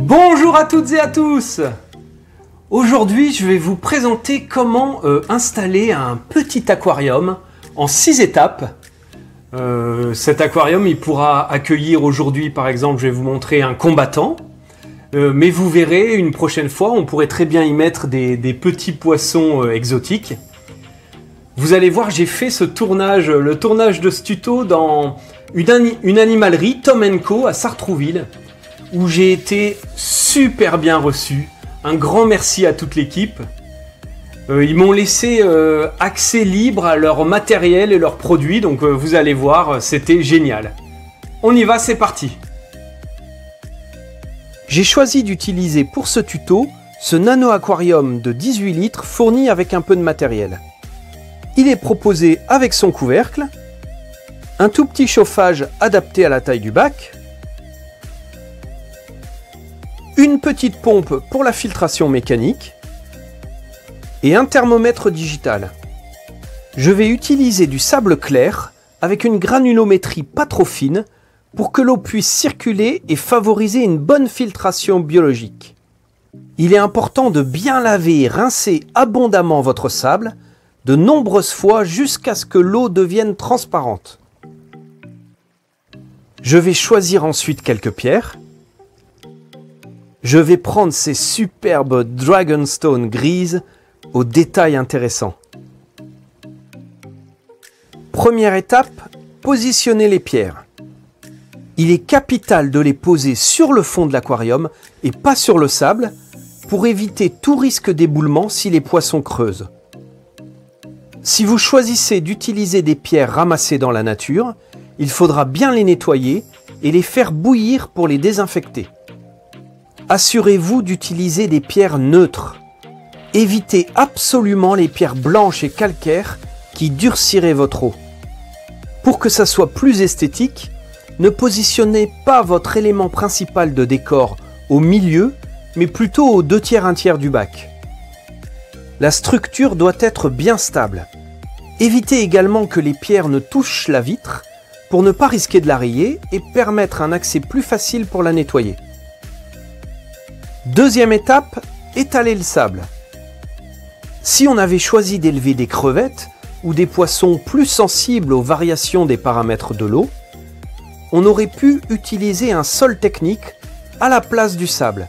Bonjour à toutes et à tous. Aujourd'hui, je vais vous présenter comment installer un petit aquarium en 6 étapes. Cet aquarium, il pourra accueillir aujourd'hui, par exemple, je vais vous montrer un combattant. Mais vous verrez, une prochaine fois, on pourrait très bien y mettre des petits poissons exotiques. Vous allez voir, j'ai fait le tournage de ce tuto dans une animalerie, Tom & Co à Sartrouville, où j'ai été super bien reçu. Un grand merci à toute l'équipe. Ils m'ont laissé accès libre à leur matériel et leurs produits, donc vous allez voir, c'était génial. On y va, c'est parti. J'ai choisi d'utiliser pour ce tuto ce nano aquarium de 18 litres fourni avec un peu de matériel. Il est proposé avec son couvercle, un tout petit chauffage adapté à la taille du bac, une petite pompe pour la filtration mécanique et un thermomètre digital. Je vais utiliser du sable clair avec une granulométrie pas trop fine pour que l'eau puisse circuler et favoriser une bonne filtration biologique. Il est important de bien laver et rincer abondamment votre sable de nombreuses fois jusqu'à ce que l'eau devienne transparente. Je vais choisir ensuite quelques pierres. Je vais prendre ces superbes Dragonstone grises aux détails intéressants. Première étape, positionner les pierres. Il est capital de les poser sur le fond de l'aquarium et pas sur le sable pour éviter tout risque d'éboulement si les poissons creusent. Si vous choisissez d'utiliser des pierres ramassées dans la nature, il faudra bien les nettoyer et les faire bouillir pour les désinfecter. Assurez-vous d'utiliser des pierres neutres. Évitez absolument les pierres blanches et calcaires qui durciraient votre eau. Pour que ça soit plus esthétique, ne positionnez pas votre élément principal de décor au milieu, mais plutôt aux 2/3, 1/3 du bac. La structure doit être bien stable. Évitez également que les pierres ne touchent la vitre pour ne pas risquer de la rayer et permettre un accès plus facile pour la nettoyer. Deuxième étape, étaler le sable. Si on avait choisi d'élever des crevettes ou des poissons plus sensibles aux variations des paramètres de l'eau, on aurait pu utiliser un sol technique à la place du sable,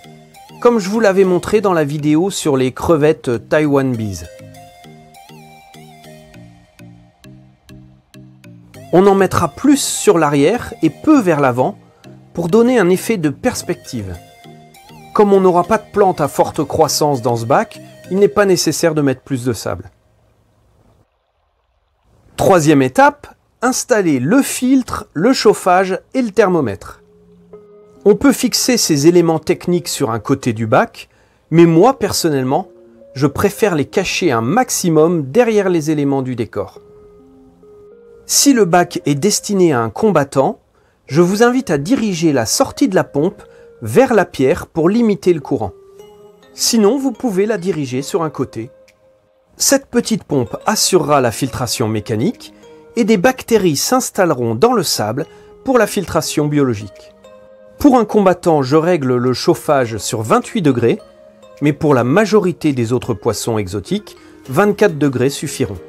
comme je vous l'avais montré dans la vidéo sur les crevettes Taiwan Bees. On en mettra plus sur l'arrière et peu vers l'avant pour donner un effet de perspective. Comme on n'aura pas de plantes à forte croissance dans ce bac, il n'est pas nécessaire de mettre plus de sable. Troisième étape, installer le filtre, le chauffage et le thermomètre. On peut fixer ces éléments techniques sur un côté du bac, mais moi personnellement, je préfère les cacher un maximum derrière les éléments du décor. Si le bac est destiné à un combattant, je vous invite à diriger la sortie de la pompe vers la pierre pour limiter le courant. Sinon, vous pouvez la diriger sur un côté. Cette petite pompe assurera la filtration mécanique et des bactéries s'installeront dans le sable pour la filtration biologique. Pour un combattant, je règle le chauffage sur 28 degrés, mais pour la majorité des autres poissons exotiques, 24 degrés suffiront.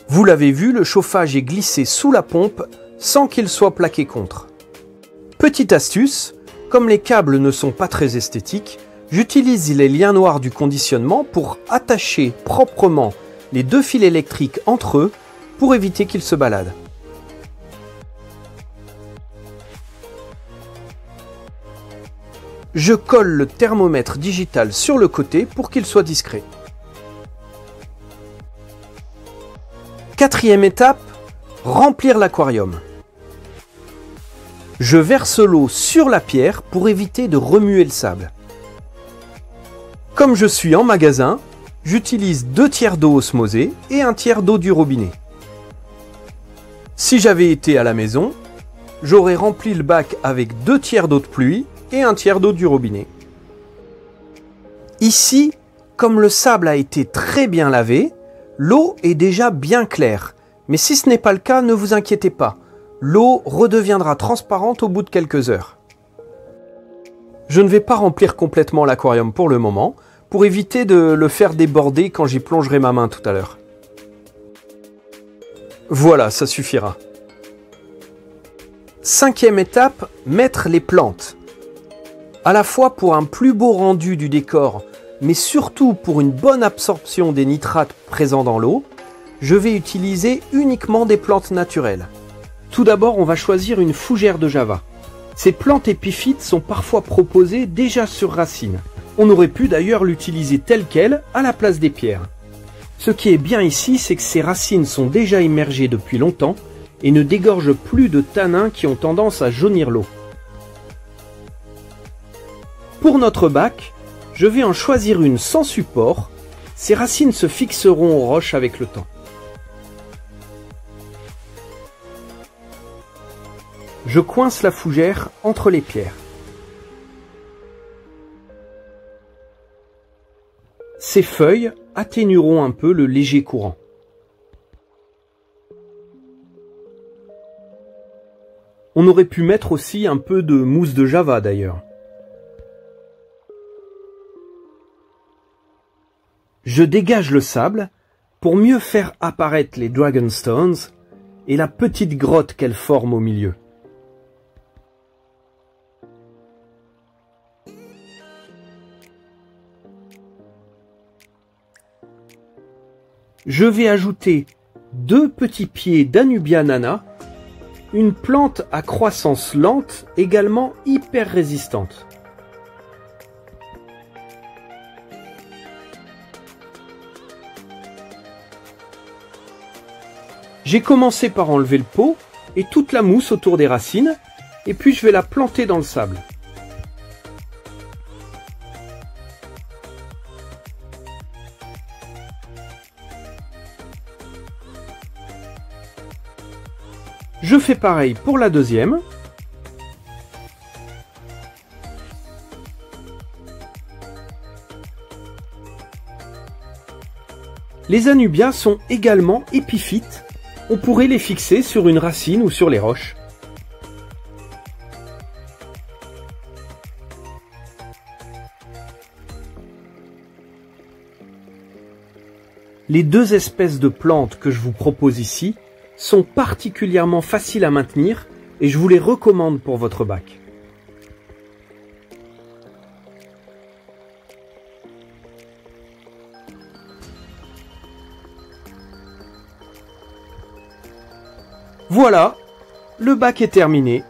Vous l'avez vu, le chauffage est glissé sous la pompe sans qu'il soit plaqué contre. Petite astuce, comme les câbles ne sont pas très esthétiques, j'utilise les liens noirs du conditionnement pour attacher proprement les deux fils électriques entre eux pour éviter qu'ils se baladent. Je colle le thermomètre digital sur le côté pour qu'il soit discret. Quatrième étape, remplir l'aquarium. Je verse l'eau sur la pierre pour éviter de remuer le sable. Comme je suis en magasin, j'utilise 2/3 d'eau osmosée et 1/3 d'eau du robinet. Si j'avais été à la maison, j'aurais rempli le bac avec 2/3 d'eau de pluie et 1/3 d'eau du robinet. Ici, comme le sable a été très bien lavé, l'eau est déjà bien claire. Mais si ce n'est pas le cas, ne vous inquiétez pas. L'eau redeviendra transparente au bout de quelques heures. Je ne vais pas remplir complètement l'aquarium pour le moment, pour éviter de le faire déborder quand j'y plongerai ma main tout à l'heure. Voilà, ça suffira. 5e étape, mettre les plantes. À la fois pour un plus beau rendu du décor, mais surtout pour une bonne absorption des nitrates présents dans l'eau, je vais utiliser uniquement des plantes naturelles. Tout d'abord, on va choisir une fougère de java. Ces plantes épiphytes sont parfois proposées déjà sur racines. On aurait pu d'ailleurs l'utiliser telle qu'elle à la place des pierres. Ce qui est bien ici, c'est que ces racines sont déjà immergées depuis longtemps et ne dégorgent plus de tanins qui ont tendance à jaunir l'eau. Pour notre bac, je vais en choisir une sans support. Ces racines se fixeront aux roches avec le temps. Je coince la fougère entre les pierres. Ces feuilles atténueront un peu le léger courant. On aurait pu mettre aussi un peu de mousse de java d'ailleurs. Je dégage le sable pour mieux faire apparaître les Dragonstones et la petite grotte qu'elles forment au milieu. Je vais ajouter 2 petits pieds d'Anubia nana, une plante à croissance lente également hyper résistante. J'ai commencé par enlever le pot et toute la mousse autour des racines, et puis je vais la planter dans le sable. Je fais pareil pour la deuxième. Les anubias sont également épiphytes. On pourrait les fixer sur une racine ou sur les roches. Les 2 espèces de plantes que je vous propose ici sont particulièrement faciles à maintenir et je vous les recommande pour votre bac. Voilà, le bac est terminé.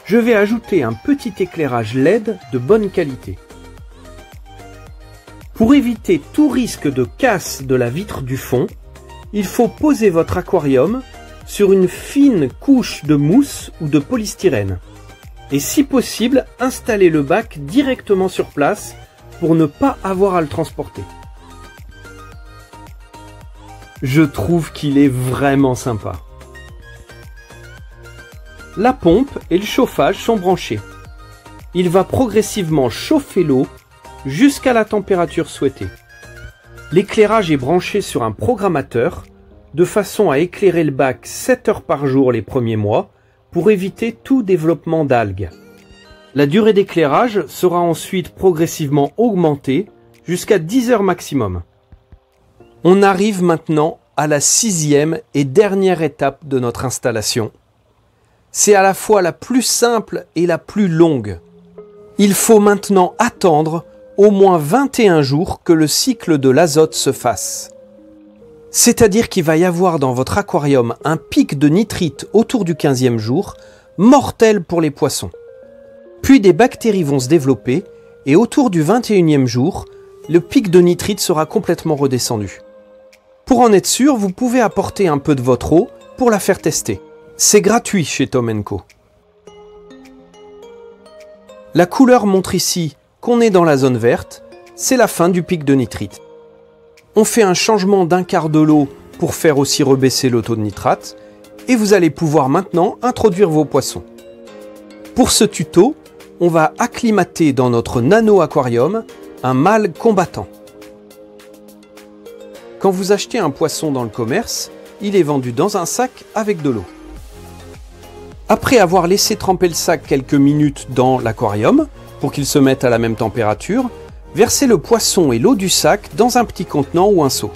Je vais ajouter un petit éclairage LED de bonne qualité. Pour éviter tout risque de casse de la vitre du fond, il faut poser votre aquarium sur une fine couche de mousse ou de polystyrène. Et si possible, installer le bac directement sur place pour ne pas avoir à le transporter. Je trouve qu'il est vraiment sympa. La pompe et le chauffage sont branchés. Il va progressivement chauffer l'eau jusqu'à la température souhaitée. L'éclairage est branché sur un programmateur de façon à éclairer le bac 7 heures par jour les premiers mois pour éviter tout développement d'algues. La durée d'éclairage sera ensuite progressivement augmentée jusqu'à 10 heures maximum. On arrive maintenant à la 6e et dernière étape de notre installation. C'est à la fois la plus simple et la plus longue. Il faut maintenant attendre au moins 21 jours que le cycle de l'azote se fasse. C'est-à-dire qu'il va y avoir dans votre aquarium un pic de nitrite autour du 15e jour, mortel pour les poissons. Puis des bactéries vont se développer et autour du 21e jour, le pic de nitrite sera complètement redescendu. Pour en être sûr, vous pouvez apporter un peu de votre eau pour la faire tester. C'est gratuit chez Tom & Co. La couleur montre ici qu'on est dans la zone verte, c'est la fin du pic de nitrite. On fait un changement d'un quart de l'eau pour faire aussi rebaisser le taux de nitrate et vous allez pouvoir maintenant introduire vos poissons. Pour ce tuto, on va acclimater dans notre nano-aquarium un mâle combattant. Quand vous achetez un poisson dans le commerce, il est vendu dans un sac avec de l'eau. Après avoir laissé tremper le sac quelques minutes dans l'aquarium, pour qu'il se mette à la même température, versez le poisson et l'eau du sac dans un petit contenant ou un seau.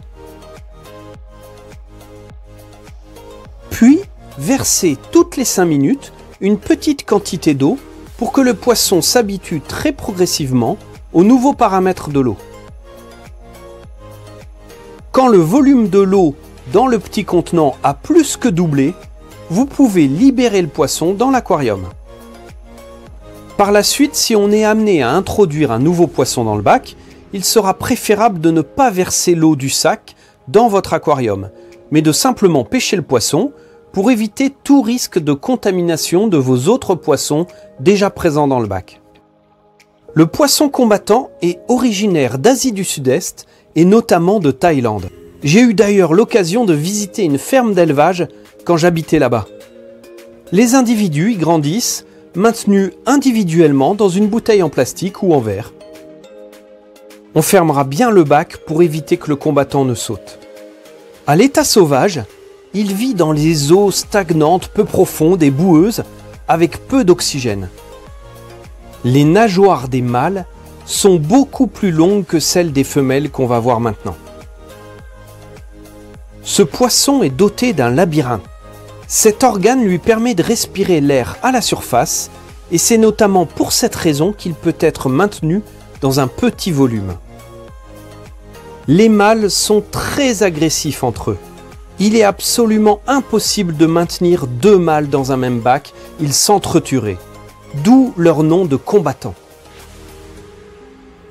Puis, versez toutes les 5 minutes une petite quantité d'eau pour que le poisson s'habitue très progressivement aux nouveaux paramètres de l'eau. Quand le volume de l'eau dans le petit contenant a plus que doublé, vous pouvez libérer le poisson dans l'aquarium. Par la suite, si on est amené à introduire un nouveau poisson dans le bac, il sera préférable de ne pas verser l'eau du sac dans votre aquarium, mais de simplement pêcher le poisson pour éviter tout risque de contamination de vos autres poissons déjà présents dans le bac. Le poisson combattant est originaire d'Asie du Sud-Est et notamment de Thaïlande. J'ai eu d'ailleurs l'occasion de visiter une ferme d'élevage quand j'habitais là-bas. Les individus y grandissent, maintenus individuellement dans une bouteille en plastique ou en verre. On fermera bien le bac pour éviter que le combattant ne saute. À l'état sauvage, il vit dans les eaux stagnantes peu profondes et boueuses avec peu d'oxygène. Les nageoires des mâles sont beaucoup plus longues que celles des femelles qu'on va voir maintenant. Ce poisson est doté d'un labyrinthe. Cet organe lui permet de respirer l'air à la surface et c'est notamment pour cette raison qu'il peut être maintenu dans un petit volume. Les mâles sont très agressifs entre eux. Il est absolument impossible de maintenir 2 mâles dans un même bac, ils s'entretueraient. D'où leur nom de combattant.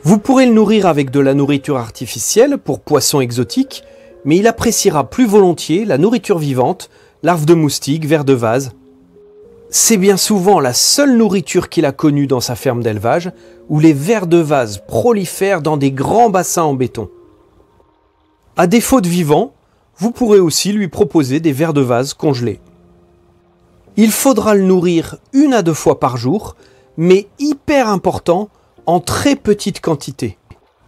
Vous pourrez le nourrir avec de la nourriture artificielle pour poissons exotiques, mais il appréciera plus volontiers la nourriture vivante, larves de moustiques, vers de vase. C'est bien souvent la seule nourriture qu'il a connue dans sa ferme d'élevage, où les vers de vase prolifèrent dans des grands bassins en béton. À défaut de vivants, vous pourrez aussi lui proposer des vers de vase congelés. Il faudra le nourrir 1 à 2 fois par jour, mais hyper important, en très petite quantité.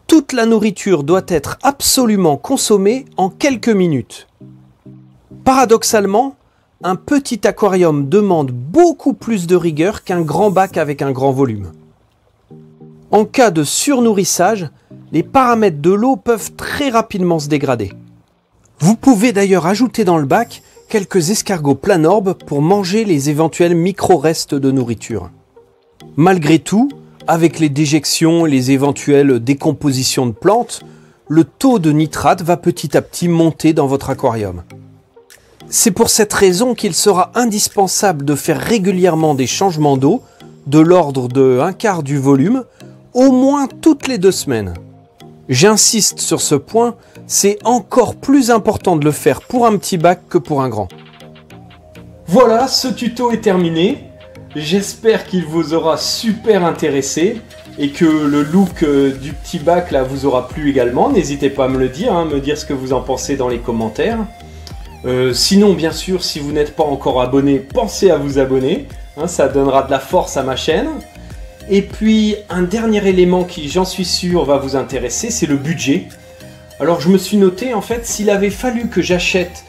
Toute la nourriture doit être absolument consommée en quelques minutes. Paradoxalement, un petit aquarium demande beaucoup plus de rigueur qu'un grand bac avec un grand volume. En cas de surnourrissage, les paramètres de l'eau peuvent très rapidement se dégrader. Vous pouvez d'ailleurs ajouter dans le bac quelques escargots planorbes pour manger les éventuels micro-restes de nourriture. Malgré tout, avec les déjections et les éventuelles décompositions de plantes, le taux de nitrate va petit à petit monter dans votre aquarium. C'est pour cette raison qu'il sera indispensable de faire régulièrement des changements d'eau de l'ordre de 1/4 du volume, au moins toutes les 2 semaines. J'insiste sur ce point, c'est encore plus important de le faire pour un petit bac que pour un grand. Voilà, ce tuto est terminé. J'espère qu'il vous aura super intéressé et que le look du petit bac là vous aura plu également. N'hésitez pas à me le dire, me dire ce que vous en pensez dans les commentaires. Sinon, bien sûr, si vous n'êtes pas encore abonné, pensez à vous abonner. Ça donnera de la force à ma chaîne. Et puis, un dernier élément qui, j'en suis sûr, va vous intéresser, c'est le budget. Alors, je me suis noté, en fait, s'il avait fallu que j'achète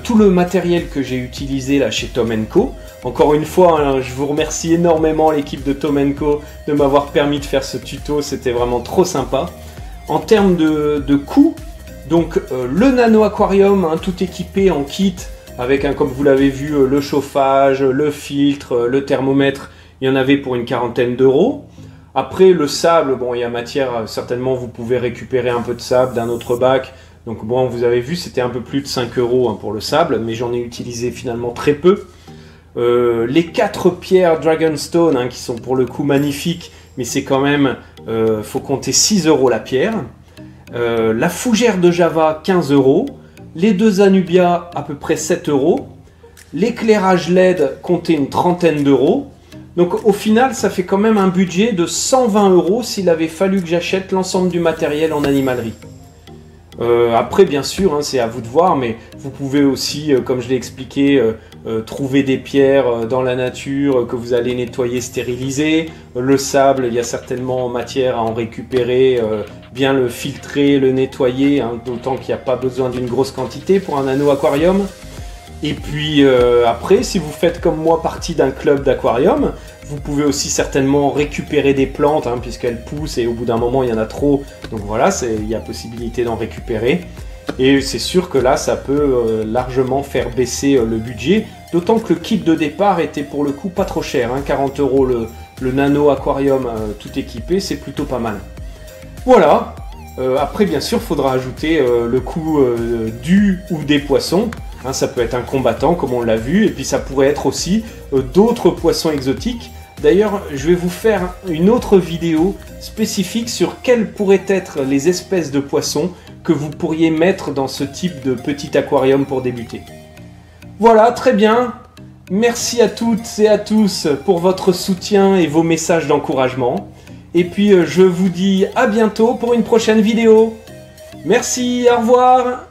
tout le matériel que j'ai utilisé là chez Tom & Co. Encore une fois, je vous remercie énormément l'équipe de Tom & Co de m'avoir permis de faire ce tuto, c'était vraiment trop sympa. En termes de coût, donc le nano aquarium, tout équipé en kit, avec comme vous l'avez vu, le chauffage, le filtre, le thermomètre, il y en avait pour une 40aine d'euros. Après le sable, bon, il y a matière, certainement vous pouvez récupérer un peu de sable d'un autre bac. Donc bon, vous avez vu, c'était un peu plus de 5 euros pour le sable, mais j'en ai utilisé finalement très peu. Les 4 pierres Dragonstone, qui sont pour le coup magnifiques, mais c'est quand même, faut compter 6 euros la pierre. La fougère de Java, 15 euros. Les 2 Anubia, à peu près 7 euros. L'éclairage LED, comptez une 30aine d'euros. Donc au final, ça fait quand même un budget de 120 euros s'il avait fallu que j'achète l'ensemble du matériel en animalerie. Après, bien sûr, hein, c'est à vous de voir, mais vous pouvez aussi, comme je l'ai expliqué, trouver des pierres dans la nature que vous allez nettoyer, stériliser. Le sable, il y a certainement matière à en récupérer, bien le filtrer, le nettoyer, hein, d'autant qu'il n'y a pas besoin d'une grosse quantité pour un anneau aquarium. Et puis après, si vous faites comme moi partie d'un club d'aquarium, vous pouvez aussi certainement récupérer des plantes, hein, puisqu'elles poussent et au bout d'un moment il y en a trop. Donc voilà, il y a possibilité d'en récupérer. Et c'est sûr que là, ça peut largement faire baisser le budget. D'autant que le kit de départ était pour le coup pas trop cher, hein, 40 € le nano aquarium tout équipé, c'est plutôt pas mal. Voilà. Après, bien sûr, il faudra ajouter le coût du ou des poissons. Hein, ça peut être un combattant, comme on l'a vu, et puis ça pourrait être aussi d'autres poissons exotiques. D'ailleurs, je vais vous faire une autre vidéo spécifique sur quelles pourraient être les espèces de poissons que vous pourriez mettre dans ce type de petit aquarium pour débuter. Voilà, très bien. Merci à toutes et à tous pour votre soutien et vos messages d'encouragement. Et puis, je vous dis à bientôt pour une prochaine vidéo. Merci, au revoir.